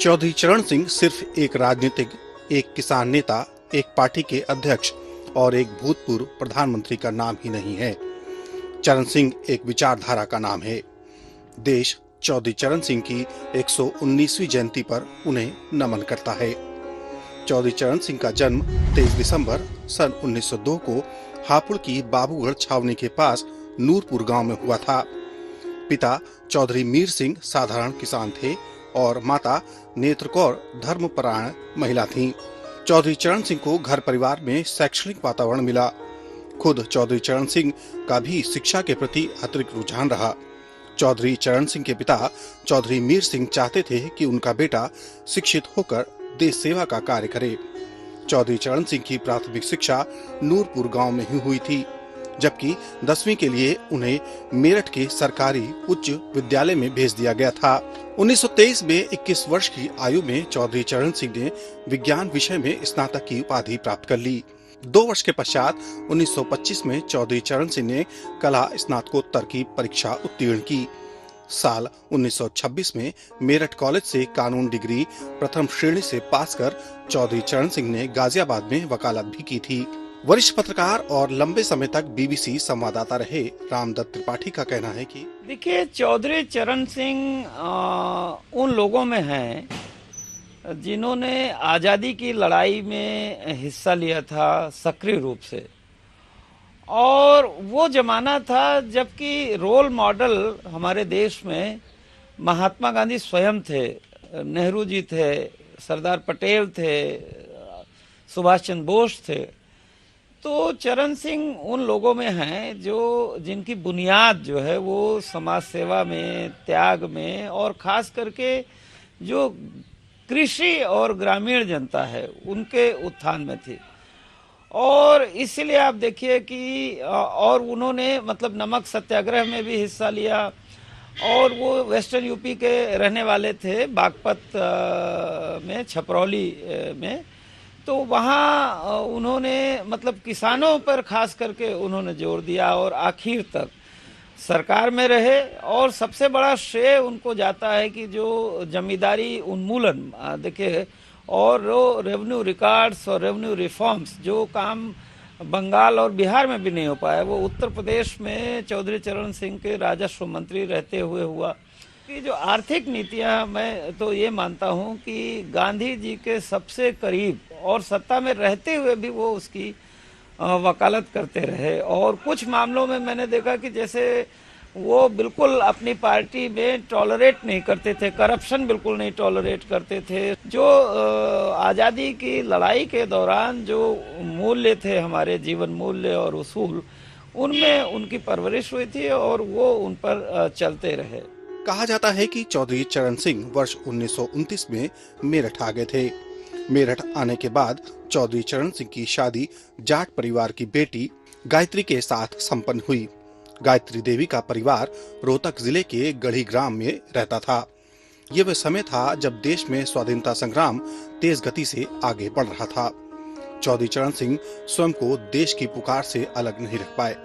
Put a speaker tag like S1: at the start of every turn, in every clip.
S1: चौधरी चरण सिंह सिर्फ एक राजनीतिक, एक किसान नेता, एक पार्टी के अध्यक्ष और एक भूतपूर्व प्रधानमंत्री का नाम ही नहीं है। चरण सिंह एक विचारधारा का नाम है। देश चौधरी चरण सिंह की 119वीं जयंती पर उन्हें नमन करता है। चौधरी चरण सिंह का जन्म 23 दिसंबर सन 1902 को हापुड़ की बाबूगढ़ छावनी के पास नूरपुर गांव में हुआ था। पिता चौधरी मीर सिंह साधारण किसान थे और माता नेत्रकौर धर्मपरायण महिला थीं। चौधरी चरण सिंह को घर परिवार में शैक्षणिक वातावरण मिला। खुद चौधरी चरण सिंह का भी शिक्षा के प्रति अतिरिक्त रुझान रहा। चौधरी चरण सिंह के पिता चौधरी मीर सिंह चाहते थे कि उनका बेटा शिक्षित होकर देश सेवा का कार्य करे। चौधरी चरण सिंह की प्राथमिक शिक्षा नूरपुर गांव में ही हुई थी, जबकि 10वीं के लिए उन्हें मेरठ के सरकारी उच्च विद्यालय में भेज दिया गया था। 1923 में 21 वर्ष की आयु में चौधरी चरण सिंह ने विज्ञान विषय में स्नातक की उपाधि प्राप्त कर ली। 2 वर्ष के पश्चात 1925 में चौधरी चरण सिंह ने कला स्नातकोत्तर की परीक्षा उत्तीर्ण की। साल 1926 में मेरठ कॉलेज से कानून डिग्री प्रथम श्रेणी से पास कर चौधरी चरण सिंह ने गाजियाबाद में वकालत भी की थी। वरिष्ठ पत्रकार और लंबे समय तक बीबीसी संवाददाता रहे रामदत्त त्रिपाठी का कहना है कि
S2: देखिए, चौधरी चरण सिंह उन लोगों में हैं जिन्होंने आज़ादी की लड़ाई में हिस्सा लिया था सक्रिय रूप से। और वो जमाना था जबकि रोल मॉडल हमारे देश में महात्मा गांधी स्वयं थे, नेहरू जी थे, सरदार पटेल थे, सुभाष चंद्र बोस थे। तो चरण सिंह उन लोगों में हैं जिनकी बुनियाद जो है वो समाज सेवा में, त्याग में और खास करके जो कृषि और ग्रामीण जनता है उनके उत्थान में थी। और इसलिए आप देखिए कि और उन्होंने मतलब नमक सत्याग्रह में भी हिस्सा लिया। और वो वेस्टर्न यूपी के रहने वाले थे, बागपत में, छपरौली में। तो वहाँ उन्होंने मतलब किसानों पर खास करके उन्होंने जोर दिया और आखिर तक सरकार में रहे। और सबसे बड़ा श्रेय उनको जाता है कि जो जमींदारी उन्मूलन देखिए और वो रेवेन्यू रिकॉर्ड्स और रेवेन्यू रिफॉर्म्स जो काम बंगाल और बिहार में भी नहीं हो पाया, वो उत्तर प्रदेश में चौधरी चरण सिंह के राजस्व मंत्री रहते हुए हुआ। कि जो आर्थिक नीतियां, मैं तो ये मानता हूं कि गांधी जी के सबसे करीब और सत्ता में रहते हुए भी वो उसकी वकालत करते रहे। और कुछ मामलों में मैंने देखा कि जैसे वो बिल्कुल अपनी पार्टी में टॉलरेट नहीं करते थे, करप्शन बिल्कुल नहीं टॉलरेट करते थे। जो आज़ादी की लड़ाई के दौरान जो मूल्य थे, हमारे जीवन मूल्य और उसूल, उनमें उनकी परवरिश हुई थी और वो उन पर चलते रहे।
S1: कहा जाता है कि चौधरी चरण सिंह वर्ष 1929 में मेरठ आ गए थे। मेरठ आने के बाद चौधरी चरण सिंह की शादी जाट परिवार की बेटी गायत्री के साथ संपन्न हुई। गायत्री देवी का परिवार रोहतक जिले के गढ़ी ग्राम में रहता था। ये वह समय था जब देश में स्वाधीनता संग्राम तेज गति से आगे बढ़ रहा था। चौधरी चरण सिंह स्वयं को देश की पुकार से अलग नहीं रख पाए।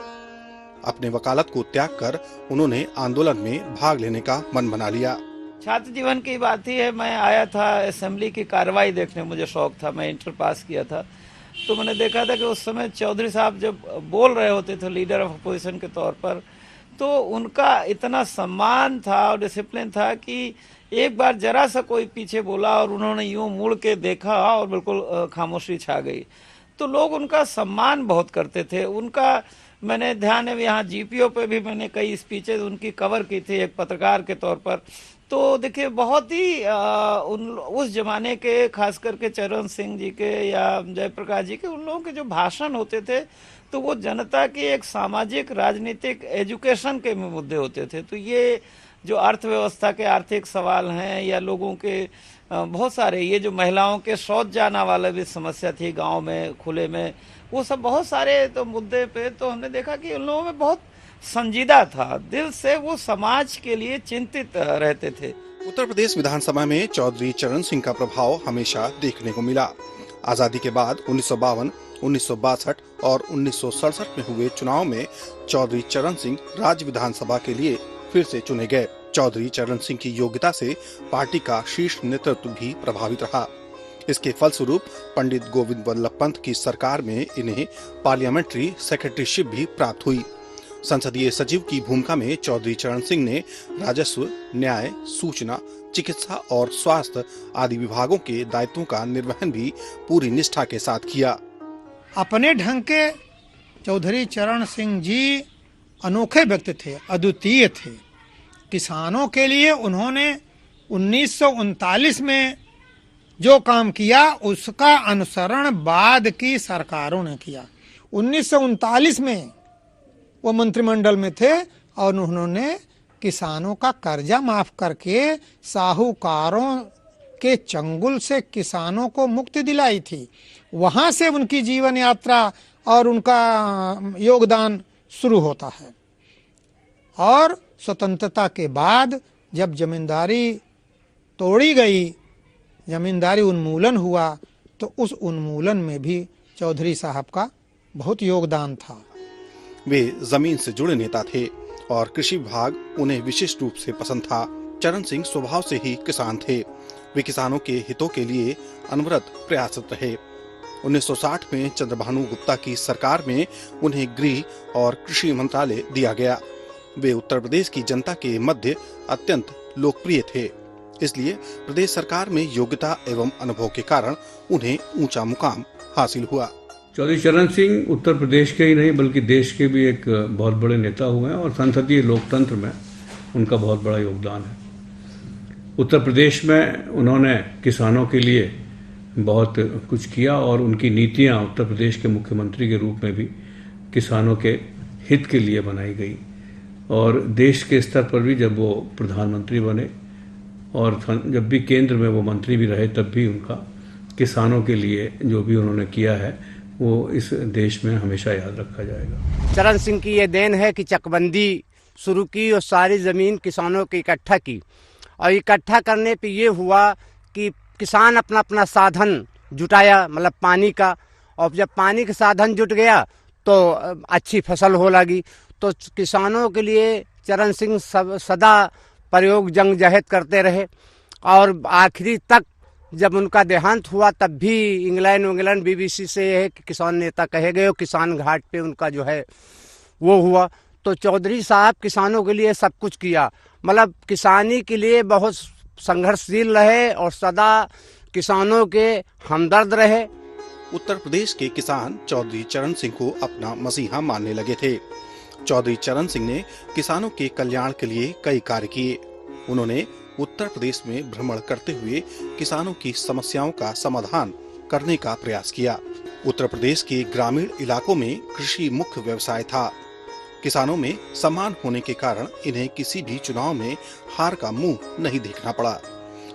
S1: अपने वकालत को त्याग कर उन्होंने आंदोलन में भाग लेने का मन बना लिया।
S2: छात्र जीवन की बात ही है, मैं आया था असेंबली की कार्रवाई देखने, मुझे शौक था, मैं इंटर पास किया था। तो मैंने देखा था कि उस समय चौधरी साहब जब बोल रहे होते थे लीडर ऑफ अपोजिशन के तौर पर, तो उनका इतना सम्मान था और डिसिप्लिन था कि एक बार जरा सा कोई पीछे बोला और उन्होंने यूं मुड़ के देखा और बिल्कुल खामोशी छा गई। तो लोग उनका सम्मान बहुत करते थे। उनका मैंने ध्यान है, यहाँ जीपीओ पे भी मैंने कई स्पीचेज उनकी कवर की थी एक पत्रकार के तौर पर। तो देखिए, बहुत ही उस जमाने के खास करके चरण सिंह जी के या जयप्रकाश जी के, उन लोगों के जो भाषण होते थे तो वो जनता की एक सामाजिक, राजनीतिक, एजुकेशन के मुद्दे होते थे। तो ये जो अर्थव्यवस्था के आर्थिक सवाल हैं या लोगों के बहुत सारे, ये जो महिलाओं के शौच जाना वाला भी समस्या थी गांव में खुले में, वो सब बहुत सारे तो मुद्दे पे तो हमने देखा कि उन लोगों में बहुत संजीदा था, दिल से वो समाज के लिए चिंतित रहते थे।
S1: उत्तर प्रदेश विधानसभा में चौधरी चरण सिंह का प्रभाव हमेशा देखने को मिला। आजादी के बाद 1952, 1962 और 1967 में हुए चुनाव में चौधरी चरण सिंह राज्य विधानसभा के लिए फिर से चुने गए। चौधरी चरण सिंह की योग्यता से पार्टी का शीर्ष नेतृत्व भी प्रभावित रहा। इसके फलस्वरूप पंडित गोविंद वल्लभ पंत की सरकार में इन्हें पार्लियामेंट्री सेक्रेटरीशिप भी प्राप्त हुई। संसदीय सचिव की भूमिका में चौधरी चरण सिंह ने राजस्व, न्याय, सूचना, चिकित्सा और स्वास्थ्य आदि विभागों के दायित्वों का निर्वहन भी पूरी निष्ठा के साथ किया।
S3: अपने ढंग के चौधरी चरण सिंह जी अनोखे व्यक्ति थे, अद्वितीय थे। किसानों के लिए उन्होंने 1939 में जो काम किया उसका अनुसरण बाद की सरकारों ने किया। 1939 में वो मंत्रिमंडल में थे और उन्होंने किसानों का कर्जा माफ करके साहूकारों के चंगुल से किसानों को मुक्ति दिलाई थी। वहां से उनकी जीवन यात्रा और उनका योगदान शुरू होता है। और स्वतंत्रता के बाद जब जमींदारी तोड़ी गई, जमींदारी उन्मूलन हुआ, तो उस उन्मूलन में भी चौधरी साहब का बहुत योगदान था।
S1: वे जमीन से जुड़े नेता थे और कृषि विभाग उन्हें विशेष रूप से पसंद था। चरण सिंह स्वभाव से ही किसान थे। वे किसानों के हितों के लिए अनवरत प्रयासरत रहे। 1960 में चंद्रभानु गुप्ता की सरकार में उन्हें गृह और कृषि मंत्रालय दिया गया। वे उत्तर प्रदेश की जनता के मध्य अत्यंत लोकप्रिय थे, इसलिए प्रदेश सरकार में योग्यता एवं अनुभव के कारण उन्हें ऊंचा मुकाम हासिल हुआ।
S4: चौधरी चरण सिंह उत्तर प्रदेश के ही नहीं बल्कि देश के भी एक बहुत बड़े नेता हुए हैं और संसदीय लोकतंत्र में उनका बहुत बड़ा योगदान है। उत्तर प्रदेश में उन्होंने किसानों के लिए बहुत कुछ किया और उनकी नीतियां उत्तर प्रदेश के मुख्यमंत्री के रूप में भी किसानों के हित के लिए बनाई गई। और देश के स्तर पर भी जब वो प्रधानमंत्री बने और जब भी केंद्र में वो मंत्री भी रहे, तब भी उनका किसानों के लिए जो भी उन्होंने किया है वो इस देश में हमेशा याद रखा जाएगा।
S5: चरण सिंह की ये देन है कि चकबंदी शुरू की और सारी ज़मीन किसानों की इकट्ठा की, और इकट्ठा करने पे ये हुआ कि किसान अपना अपना साधन जुटाया, मतलब पानी का, और जब पानी का साधन जुट गया तो अच्छी फसल हो लगी। तो किसानों के लिए चरण सिंह सदा प्रयोग जंगजहद करते रहे और आखिरी तक जब उनका देहांत हुआ तब भी इंग्लैंड BBC से यह है कि किसान नेता कहे गए, किसान घाट पे उनका जो है वो हुआ। तो चौधरी साहब किसानों के लिए सब कुछ किया, मतलब किसानी के लिए बहुत संघर्षशील रहे और सदा किसानों के हमदर्द रहे।
S1: उत्तर प्रदेश के किसान चौधरी चरण सिंह को अपना मसीहा मानने लगे थे। चौधरी चरण सिंह ने किसानों के कल्याण के लिए कई कार्य किए। उन्होंने उत्तर प्रदेश में भ्रमण करते हुए किसानों की समस्याओं का समाधान करने का प्रयास किया। उत्तर प्रदेश के ग्रामीण इलाकों में कृषि मुख्य व्यवसाय था। किसानों में सम्मान होने के कारण इन्हें किसी भी चुनाव में हार का मुंह नहीं देखना पड़ा।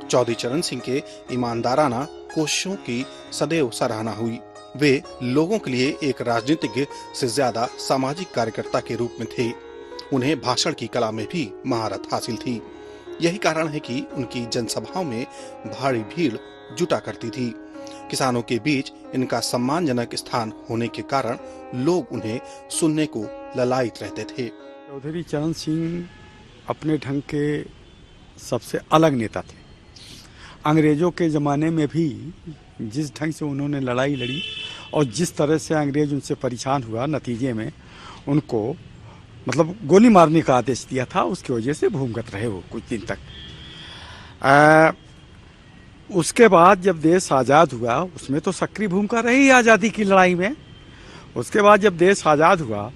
S1: चौधरी चरण सिंह के ईमानदाराना कोशिशों की सदैव सराहना हुई। वे लोगों के लिए एक राजनीतिज्ञ से ज्यादा सामाजिक कार्यकर्ता के रूप में थे। उन्हें भाषण की कला में भी महारत हासिल थी। यही कारण है कि उनकी जनसभाओं में भारी भीड़ जुटा करती थी। किसानों के बीच इनका सम्मानजनक स्थान होने के कारण लोग उन्हें सुनने को ललायित रहते थे।
S6: चौधरी चरण सिंह अपने ढंग के सबसे अलग नेता थे। अंग्रेजों के ज़माने में भी जिस ढंग से उन्होंने लड़ाई लड़ी और जिस तरह से अंग्रेज उनसे परेशान हुआ, नतीजे में उनको मतलब गोली मारने का आदेश दिया था, उसकी वजह से भूमिगत रहे वो कुछ दिन तक। उसके बाद जब देश आज़ाद हुआ, उसमें तो सक्रिय भूमिका रही आज़ादी की लड़ाई में। उसके बाद जब देश आज़ाद हुआ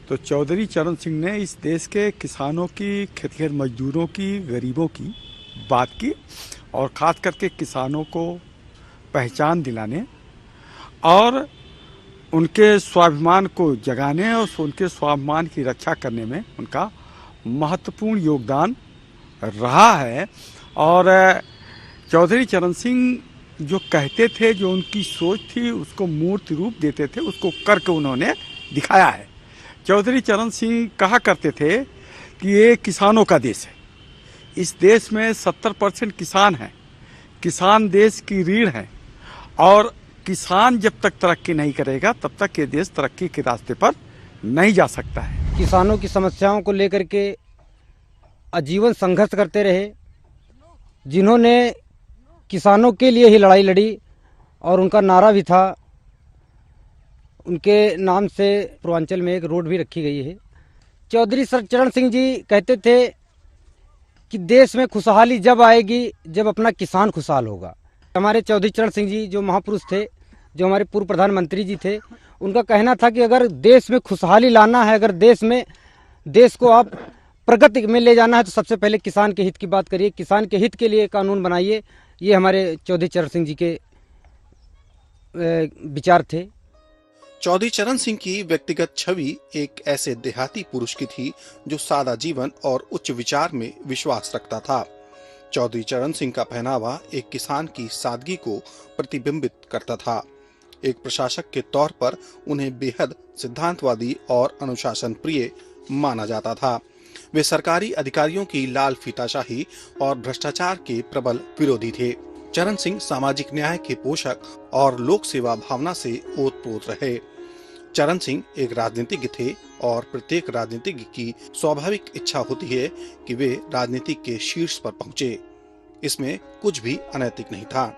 S6: तो चौधरी चरण सिंह ने इस देश के किसानों की, खेतिहर मजदूरों की, गरीबों की बात की और ख़ास करके किसानों को पहचान दिलाने और उनके स्वाभिमान को जगाने और उनके स्वाभिमान की रक्षा करने में उनका महत्वपूर्ण योगदान रहा है। और चौधरी चरण सिंह जो कहते थे, जो उनकी सोच थी, उसको मूर्त रूप देते थे, उसको करके उन्होंने दिखाया है। चौधरी चरण सिंह कहा करते थे कि ये किसानों का देश है, इस देश में 70% किसान हैं, किसान देश की रीढ़ है और किसान जब तक तरक्की नहीं करेगा तब तक ये देश तरक्की के रास्ते पर नहीं जा सकता है।
S5: किसानों की समस्याओं को लेकर के
S7: आजीवन संघर्ष करते रहे, जिन्होंने किसानों के लिए ही लड़ाई लड़ी और उनका नारा भी था। उनके नाम से पूर्वांचल में एक रोड भी रखी गई है। चौधरी चरण सिंह जी कहते थे कि देश में खुशहाली जब आएगी जब अपना किसान खुशहाल होगा। हमारे चौधरी चरण सिंह जी जो महापुरुष थे, जो हमारे पूर्व प्रधानमंत्री जी थे, उनका कहना था कि अगर देश में खुशहाली लाना है, अगर देश को आप प्रगति में ले जाना है तो सबसे पहले किसान के हित की बात करिए, किसान के हित के लिए कानून बनाइए। ये हमारे चौधरी चरण सिंह जी के विचार थे।
S1: चौधरी चरण सिंह की व्यक्तिगत छवि एक ऐसे देहाती पुरुष की थी जो सादा जीवन और उच्च विचार में विश्वास रखता था। चौधरी चरण सिंह का पहनावा एक किसान की सादगी को प्रतिबिंबित करता था। एक प्रशासक के तौर पर उन्हें बेहद सिद्धांतवादी और अनुशासन प्रिय माना जाता था। वे सरकारी अधिकारियों की लाल फीताशाही और भ्रष्टाचार के प्रबल विरोधी थे। चरण सिंह सामाजिक न्याय के पोषक और लोक सेवा भावना से ओतप्रोत रहे। चरण सिंह एक राजनीतिज्ञ थे और प्रत्येक राजनीतिज्ञ की स्वाभाविक इच्छा होती है कि वे राजनीति के शीर्ष पर पहुंचे। इसमें कुछ भी अनैतिक नहीं था।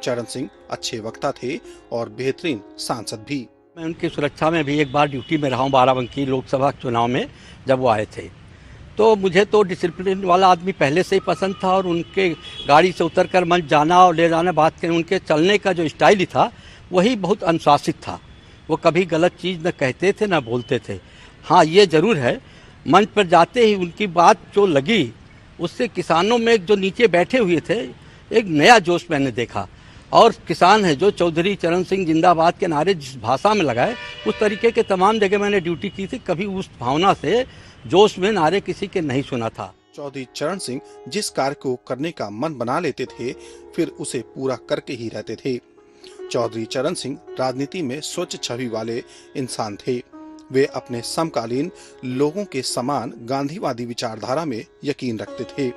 S1: चरण सिंह अच्छे वक्ता थे और बेहतरीन सांसद भी।
S8: मैं उनकी सुरक्षा में भी एक बार ड्यूटी में रहा हूँ बाराबंकी लोकसभा चुनाव में जब वो आए थे। तो मुझे तो डिसिप्लिन वाला आदमी पहले से ही पसंद था और उनके गाड़ी से उतरकर मंच जाना और ले जाना, बात करें, उनके चलने का जो स्टाइल ही था वही बहुत अनुशासित था। वो कभी गलत चीज़ न कहते थे न बोलते थे। हाँ, ये ज़रूर है, मंच पर जाते ही उनकी बात जो लगी उससे किसानों में जो नीचे बैठे हुए थे एक नया जोश मैंने देखा। और किसान है जो चौधरी चरण सिंह जिंदाबाद के नारे जिस भाषा में लगाए उस तरीके के तमाम जगह मैंने ड्यूटी की थी, कभी उस भावना से जोश में नारे किसी के नहीं सुना था।
S1: चौधरी चरण सिंह जिस कार्य को करने का मन बना लेते थे फिर उसे पूरा करके ही रहते थे। चौधरी चरण सिंह राजनीति में स्वच्छ छवि वाले इंसान थे। वे अपने समकालीन लोगों के समान गांधीवादी विचारधारा में यकीन रखते थे।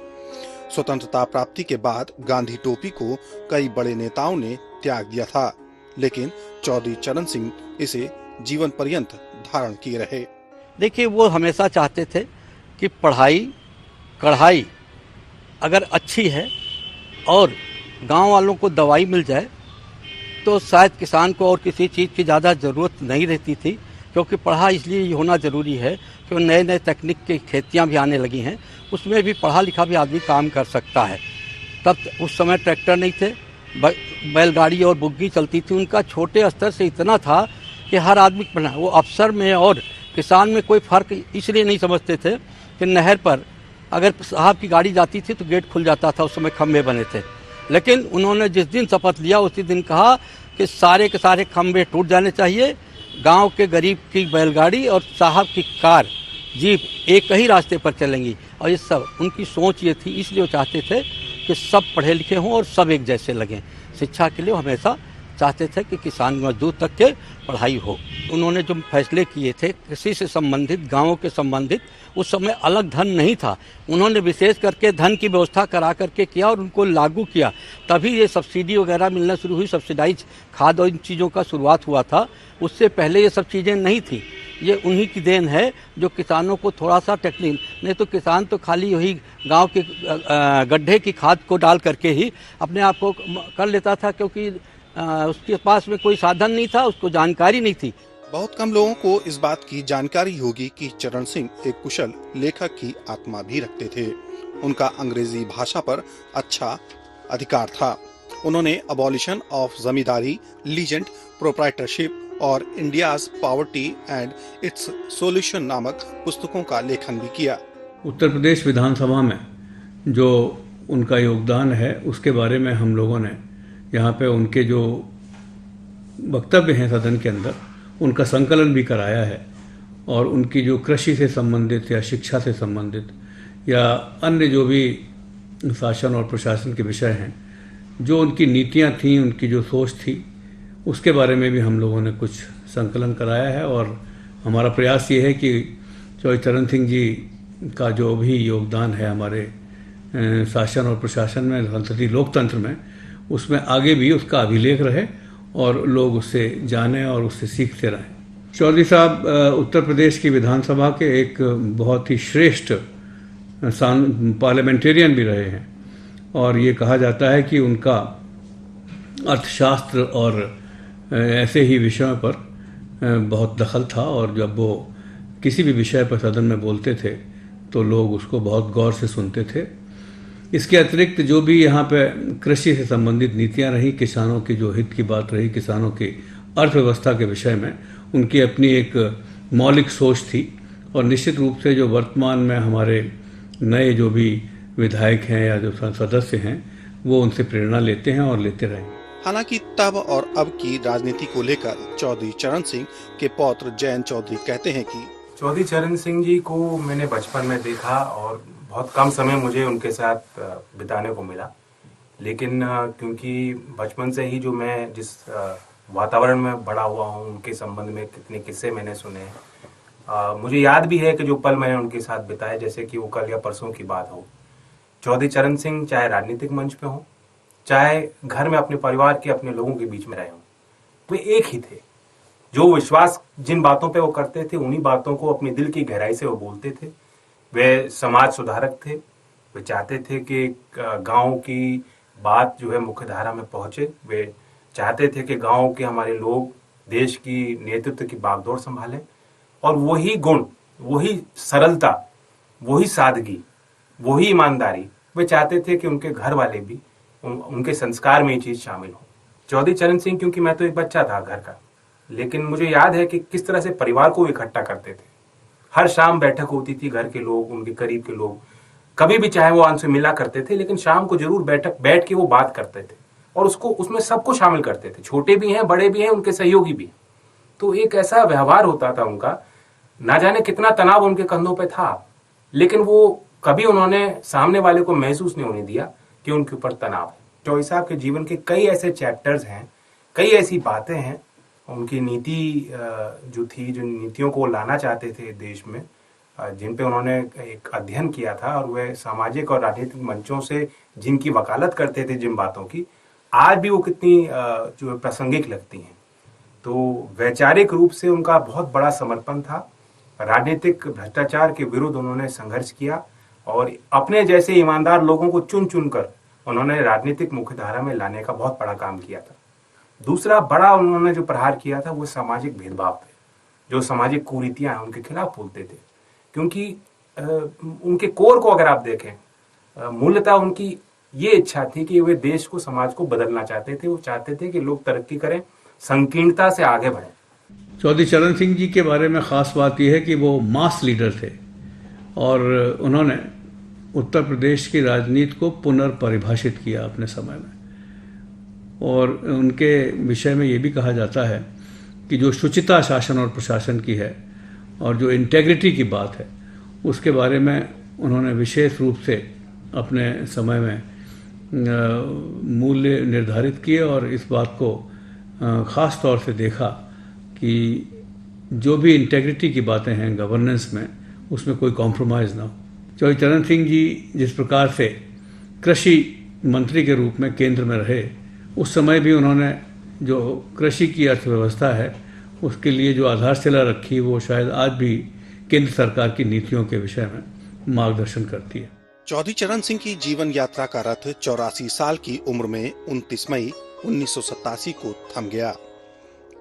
S1: स्वतंत्रता प्राप्ति के बाद गांधी टोपी को कई बड़े नेताओं ने त्याग दिया था, लेकिन चौधरी चरण सिंह इसे जीवन पर्यंत धारण किए रहे।
S8: देखिए, वो हमेशा चाहते थे कि पढ़ाई कढ़ाई अगर अच्छी है और गांव वालों को दवाई मिल जाए तो शायद किसान को और किसी चीज़ की ज़्यादा ज़रूरत नहीं रहती थी, क्योंकि पढ़ा इसलिए होना ज़रूरी है कि नए नए तकनीक की खेतियां भी आने लगी हैं, उसमें भी पढ़ा लिखा भी आदमी काम कर सकता है। तब उस समय ट्रैक्टर नहीं थे, बैलगाड़ी और बुग्गी चलती थी। उनका छोटे स्तर से इतना था कि हर आदमी पढ़ा। वो अफसर में और किसान में कोई फ़र्क इसलिए नहीं समझते थे कि नहर पर अगर साहब की गाड़ी जाती थी तो गेट खुल जाता था, उस समय खम्भे बने थे। लेकिन उन्होंने जिस दिन शपथ लिया उसी दिन कहा कि सारे के सारे खम्भे टूट जाने चाहिए, गांव के गरीब की बैलगाड़ी और साहब की कार जीप एक ही रास्ते पर चलेंगी। और ये सब उनकी सोच ये थी, इसलिए वो चाहते थे कि सब पढ़े लिखे हों और सब एक जैसे लगें। शिक्षा के लिए हमेशा चाहते थे कि किसान मजदूर तक के पढ़ाई हो। उन्होंने जो फैसले किए थे कृषि से संबंधित, गाँवों के संबंधित, उस समय अलग धन नहीं था। उन्होंने विशेष करके धन की व्यवस्था करा करके किया और उनको लागू किया, तभी ये सब्सिडी वगैरह मिलना शुरू हुई। सब्सिडाइज खाद और इन चीज़ों का शुरुआत हुआ था, उससे पहले ये सब चीज़ें नहीं थी। ये उन्हीं की देन है जो किसानों को थोड़ा सा टेक्निक, नहीं तो किसान तो खाली वही गांव के गड्ढे की खाद को डाल करके ही अपने आप को कर लेता था, क्योंकि उसके पास में कोई साधन नहीं था, उसको जानकारी नहीं थी।
S1: बहुत कम लोगों को इस बात की जानकारी होगी कि चरण सिंह एक कुशल लेखक की आत्मा भी रखते थे। उनका अंग्रेजी भाषा पर अच्छा अधिकार था। उन्होंने abolition of zamindari, legend proprietorship और India's poverty and its solution नामक पुस्तकों का लेखन भी किया।
S4: उत्तर प्रदेश विधानसभा में जो उनका योगदान है उसके बारे में हम लोगों ने यहाँ पे उनके जो वक्तव्य हैं सदन के अंदर उनका संकलन भी कराया है। और उनकी जो कृषि से संबंधित या शिक्षा से संबंधित या अन्य जो भी शासन और प्रशासन के विषय हैं, जो उनकी नीतियाँ थीं, उनकी जो सोच थी, उसके बारे में भी हम लोगों ने कुछ संकलन कराया है। और हमारा प्रयास ये है कि चौधरी चरण सिंह जी का जो भी योगदान है हमारे शासन और प्रशासन में, संसदीय लोकतंत्र में, उसमें आगे भी उसका अभिलेख रहे और लोग उससे जानें और उससे सीखते रहें। चौधरी साहब उत्तर प्रदेश की विधानसभा के एक बहुत ही श्रेष्ठ पार्लियामेंटेरियन भी रहे हैं, और ये कहा जाता है कि उनका अर्थशास्त्र और ऐसे ही विषयों पर बहुत दखल था, और जब वो किसी भी विषय पर सदन में बोलते थे तो लोग उसको बहुत गौर से सुनते थे। इसके अतिरिक्त जो भी यहाँ पे कृषि से संबंधित नीतियाँ रही, किसानों की जो हित की बात रही, किसानों की अर्थव्यवस्था के विषय में उनकी अपनी एक मौलिक सोच थी, और निश्चित रूप से जो वर्तमान में हमारे नए जो भी विधायक हैं या जो सदस्य हैं वो उनसे प्रेरणा लेते हैं और लेते रहेंगे।
S1: हालांकि तब और अब की राजनीति को लेकर चौधरी चरण सिंह के पौत्र जयंत चौधरी कहते हैं कि
S9: चौधरी चरण सिंह जी को मैंने बचपन में देखा और बहुत कम समय मुझे उनके साथ बिताने को मिला, लेकिन क्योंकि बचपन से ही जो मैं जिस वातावरण में बड़ा हुआ हूँ, उनके संबंध में कितने किस्से मैंने सुने हैं, मुझे याद भी है कि जो पल मैंने उनके साथ बिताए, जैसे कि वो कल या परसों की बात हो। चौधरी चरण सिंह चाहे राजनीतिक मंच पे हो, चाहे घर में अपने परिवार के अपने लोगों के बीच में रहे हों, वे एक ही थे। जो विश्वास जिन बातों पे वो करते थे, उन्हीं बातों को अपने दिल की गहराई से वो बोलते थे। वे समाज सुधारक थे। वे चाहते थे कि गांव की बात जो है मुख्य धारा में पहुंचे। वे चाहते थे कि गांव के हमारे लोग देश की नेतृत्व की बागडोर संभालें, और वही गुण, वही सरलता, वही सादगी, वही ईमानदारी वे चाहते थे कि उनके घर वाले भी उनके संस्कार में ये चीज शामिल हो। चौधरी चरण सिंह, क्योंकि मैं तो एक बच्चा था घर का, लेकिन मुझे याद है कि किस तरह से परिवार को इकट्ठा करते थे। हर शाम बैठक होती थी, घर के लोग, उनके करीब के लोग, कभी भी चाहे वो उनसे मिला करते थे, लेकिन शाम को जरूर बैठ के वो बात करते थे, और उसमें सबको शामिल करते थे, छोटे भी हैं, बड़े भी हैं, उनके सहयोगी भी। तो एक ऐसा व्यवहार होता था उनका, ना जाने कितना तनाव उनके कंधों पे था, लेकिन वो कभी उन्होंने सामने वाले को महसूस नहीं होने दिया कि उनके ऊपर तनाव है। चौधरी साहब के जीवन के कई ऐसे चैप्टर्स हैं, कई ऐसी बातें हैं, उनकी नीति जो थी, जो नीतियों को लाना चाहते थे देश में, जिन पे उन्होंने एक अध्ययन किया था, और वे सामाजिक और राजनीतिक मंचों से जिनकी वकालत करते थे, जिन बातों की, आज भी वो कितनी जो प्रासंगिक लगती हैं। तो वैचारिक रूप से उनका बहुत बड़ा समर्पण था। राजनीतिक भ्रष्टाचार के विरुद्ध उन्होंने संघर्ष किया, और अपने जैसे ईमानदार लोगों को चुन चुन कर उन्होंने राजनीतिक मुख्यधारा में लाने का बहुत बड़ा काम किया था। दूसरा बड़ा उन्होंने जो प्रहार किया था वो सामाजिक भेदभाव थे, जो सामाजिक कुरीतियां हैं उनके खिलाफ बोलते थे। क्योंकि उनके कोर को अगर आप देखें, मूलतः उनकी ये इच्छा थी कि वे देश को, समाज को बदलना चाहते थे। वो चाहते थे कि लोग तरक्की करें, संकीर्णता से आगे बढ़ें।
S4: चौधरी चरण सिंह जी के बारे में ख़ास बात यह है कि वो मास लीडर थे, और उन्होंने उत्तर प्रदेश की राजनीति को पुनर्परिभाषित किया अपने समय में। और उनके विषय में ये भी कहा जाता है कि जो शुचिता शासन और प्रशासन की है, और जो इंटेग्रिटी की बात है, उसके बारे में उन्होंने विशेष रूप से अपने समय में मूल्य निर्धारित किए, और इस बात को ख़ास तौर से देखा कि जो भी इंटेग्रिटी की बातें हैं गवर्नेंस में, उसमें कोई कॉम्प्रोमाइज़ ना हो। चौधरी चरण सिंह जी जिस प्रकार से कृषि मंत्री के रूप में केंद्र में रहे, उस समय भी उन्होंने जो कृषि की अर्थव्यवस्था है उसके लिए जो आधारशिला रखी, वो शायद आज भी केंद्र सरकार की नीतियों के विषय में मार्गदर्शन करती है।
S1: चौधरी चरण सिंह की जीवन यात्रा का रथ 84 साल की उम्र में 29 मई 1987 को थम गया।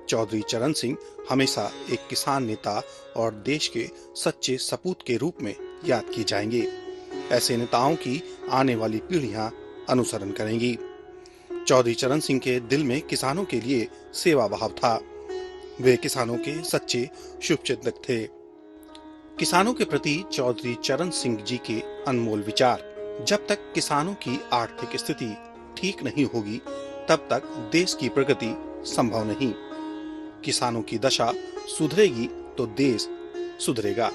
S1: चौधरी चरण सिंह हमेशा एक किसान नेता और देश के सच्चे सपूत के रूप में याद किए जाएंगे। ऐसे नेताओं की आने वाली पीढ़ियां अनुसरण करेंगी। चौधरी चरण सिंह के दिल में किसानों के लिए सेवा भाव था। वे किसानों के सच्चे शुभचिंतक थे। किसानों के प्रति चौधरी चरण सिंह जी के अनमोल विचार। जब तक किसानों की आर्थिक स्थिति ठीक नहीं होगी, तब तक देश की प्रगति संभव नहीं। किसानों की दशा सुधरेगी तो देश सुधरेगा।